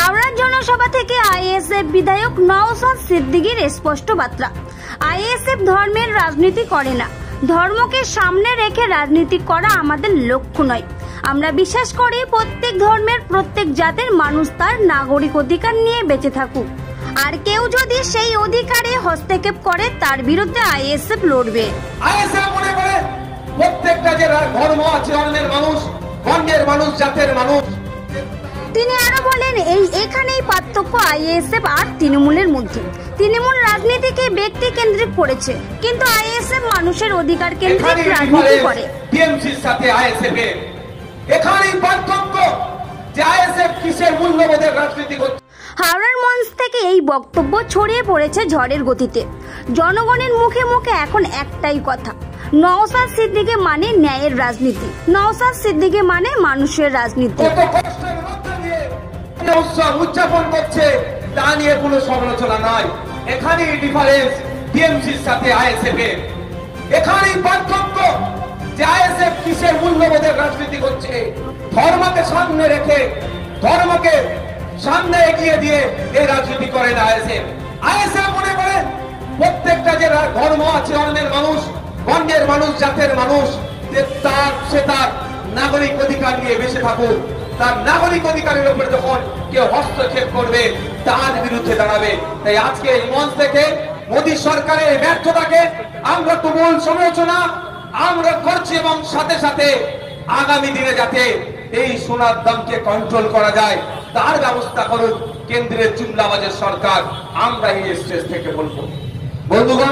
হাওড়ার জনসভা থেকে আইএসএফ বিধায়ক নওশাদ সিদ্দিকীর স্পষ্ট বার্তা। আইএসএফ ধর্মের রাজনীতি করে না, ধর্মকে সামনে রেখে রাজনীতি করা আমাদের লক্ষ্য নয়। আমরা বিশ্বাস করি প্রত্যেক ধর্মের প্রত্যেক জাতির মানুষ তার নাগরিক অধিকার নিয়ে বেঁচে থাকুক, আর কেউ যদি সেই অধিকারে হস্তক্ষেপ করে তার বিরুদ্ধে আইএসএফ লড়বে। আইএসএফ মনে করে প্রত্যেকটা যে ধর্ম আছে, অন্যের মানুষ, বর্ণের মানুষ, জাতের মানুষ। তিনি আরো বলেন, এখানেই পার্থক্য আইএসএফ আর তৃণমূলের মধ্যে। তৃণমূল রাজনীতিকে ব্যক্তি কেন্দ্রিক করেছে, কিন্তু আইএসএফ মানুষের অধিকার কেন্দ্রিক রাজনীতি করে। টিএমসির সাথে আইএসএফ এর এখানেই পার্থক্য যে আইএসএফ কিসের মূল্যবোধের রাজনীতি করছে। হাওড়ার মঞ্চ থেকে এই বক্তব্য ছড়িয়ে পড়েছে ঝড়ের গতিতে। জনগণের মুখে মুখে এখন একটাই কথা, নওশাদ সিদ্দিকী মানে ন্যায়ের রাজনীতি, নওশাদ সিদ্দিকী মানে মানুষের রাজনীতি। উৎসব উদযাপন করছে, তা নিয়ে কোনো সমালোচনা নয়। এখানেই ডিফারেন্স টিএমসির সাথে আইএসএফ এর। এখানেই পার্থক্য যে আইএসএফ কিসের মূল্যবোধের রাজনীতি করছে। ধর্মকে সামনে রেখে, ধর্মকে সামনে এগিয়ে দিয়ে এই রাজনীতি করে না আইএসএফ। আইএসএফ মনে করে প্রত্যেকটা যে ধর্ম আছে, অন্যের মানুষ, বর্ণের মানুষ, জাতের মানুষ, সে তার নাগরিক অধিকার নিয়ে বেঁচে থাকুক। তার নাগরিক অধিকারের উপরে যখন কেউ হস্তক্ষেপ করবে তার বিরুদ্ধে দাঁড়াবে। তাই আজকে এই মঞ্চ থেকে মোদী সরকারের ব্যর্থতাকে আমরা তুমুল সমালোচনা আমরা করছি, এবং সাথে সাথে আগামী দিনে যাতে এই সোনার দামকে কন্ট্রোল করা যায় তার ব্যবস্থা করুক কেন্দ্রের জুমলাবাজের সরকার। আমরা এই স্টেজ থেকে বলবো, বন্ধুগণ।